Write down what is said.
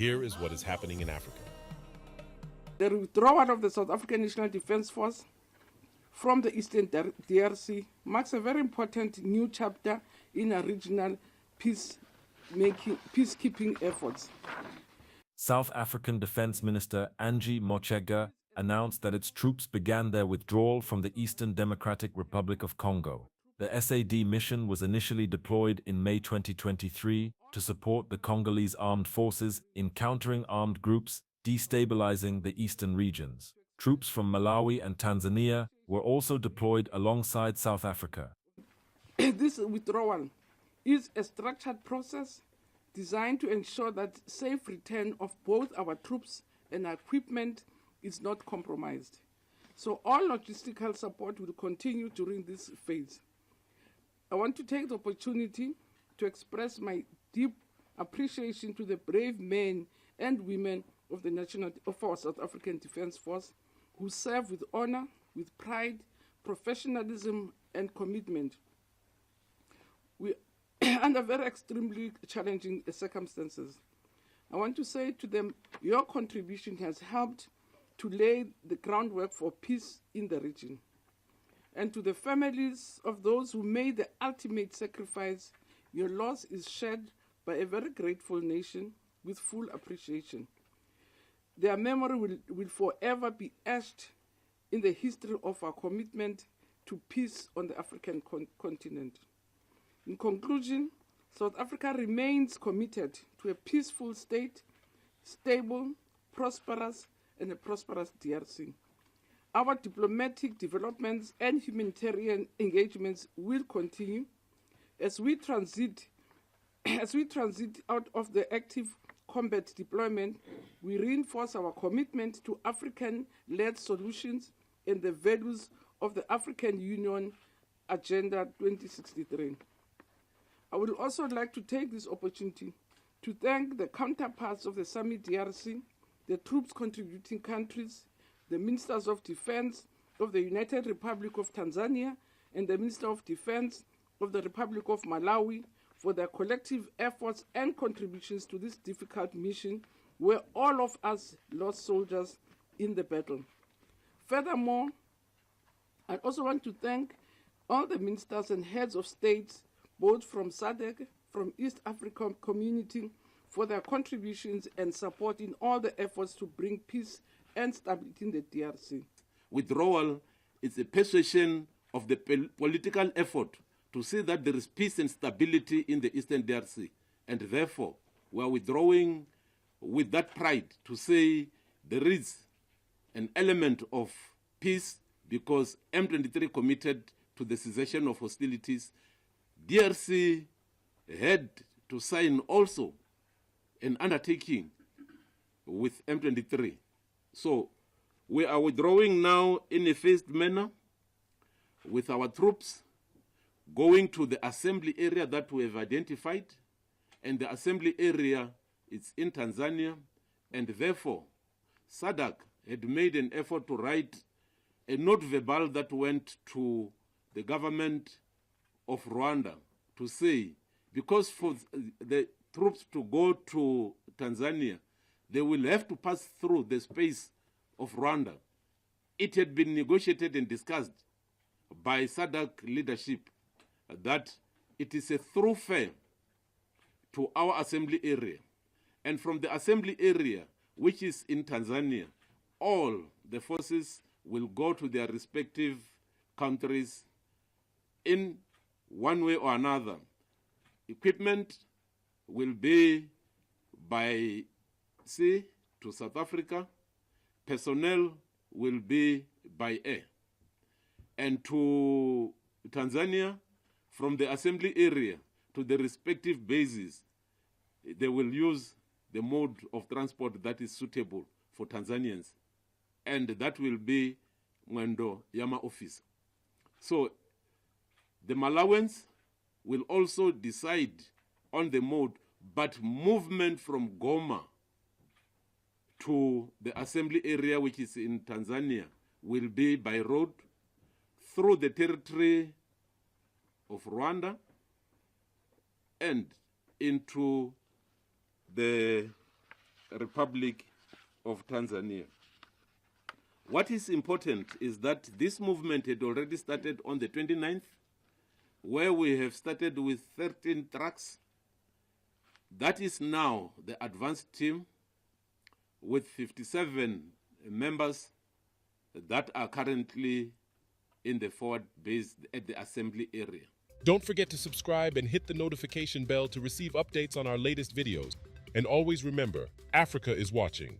Here is what is happening in Africa. The withdrawal of the South African National Defence Force from the Eastern DRC marks a very important new chapter in our regional peacekeeping efforts. South African Defense Minister Angie Motshekga announced that its troops began their withdrawal from the Eastern Democratic Republic of Congo. The SAD mission was initially deployed in May 2023 to support the Congolese armed forces in countering armed groups destabilizing the eastern regions. Troops from Malawi and Tanzania were also deployed alongside South Africa. This withdrawal is a structured process designed to ensure that safe return of both our troops and equipment is not compromised. So all logistical support will continue during this phase. I want to take the opportunity to express my deep appreciation to the brave men and women of our South African Defence Force who serve with honor, with pride, professionalism, and commitment. We under very extremely challenging circumstances. I want to say to them, your contribution has helped to lay the groundwork for peace in the region. And to the families of those who made the ultimate sacrifice, your loss is shared by a very grateful nation with full appreciation. Their memory will forever be etched in the history of our commitment to peace on the African continent. In conclusion, South Africa remains committed to a peaceful state, stable, prosperous, and a prosperous DRC. Our diplomatic developments and humanitarian engagements will continue as we transit out of the active combat deployment. We reinforce our commitment to African-led solutions and the values of the African Union Agenda 2063. I would also like to take this opportunity to thank the counterparts of the Summit DRC, the troops contributing countries, the Ministers of Defense of the United Republic of Tanzania, and the Minister of Defense of the Republic of Malawi for their collective efforts and contributions to this difficult mission where all of us lost soldiers in the battle. Furthermore, I also want to thank all the ministers and heads of states, both from SADC, from East African Community, for their contributions and support in all the efforts to bring peace and stability in the DRC. Withdrawal is a persuasion of the political effort to see that there is peace and stability in the Eastern DRC. And therefore, we are withdrawing with that pride to say there is an element of peace because M23 committed to the cessation of hostilities. DRC had to sign also an undertaking with M23. So we are withdrawing now in a phased manner with our troops going to the assembly area that we have identified, and the assembly area is in Tanzania, and therefore SADC had made an effort to write a note verbal that went to the government of Rwanda to say, because for the troops to go to Tanzania, they will have to pass through the space of Rwanda. It had been negotiated and discussed by SADC leadership that it is a thoroughfare to our assembly area. And from the assembly area, which is in Tanzania, all the forces will go to their respective countries in one way or another. Equipment will be by sea to South Africa. Personnel will be by air. And to Tanzania, from the assembly area to the respective bases, they will use the mode of transport that is suitable for Tanzanians. And that will be Mwendo Yama office. So the Malawans will also decide on the mode, but movement from Goma to the assembly area, which is in Tanzania, will be by road through the territory of Rwanda and into the Republic of Tanzania. What is important is that this movement had already started on the 29th, where we have started with 13 trucks. That is now the advanced team with 57 members that are currently in the forward base at the assembly area. Don't forget to subscribe and hit the notification bell to receive updates on our latest videos. And always remember, Africa is watching.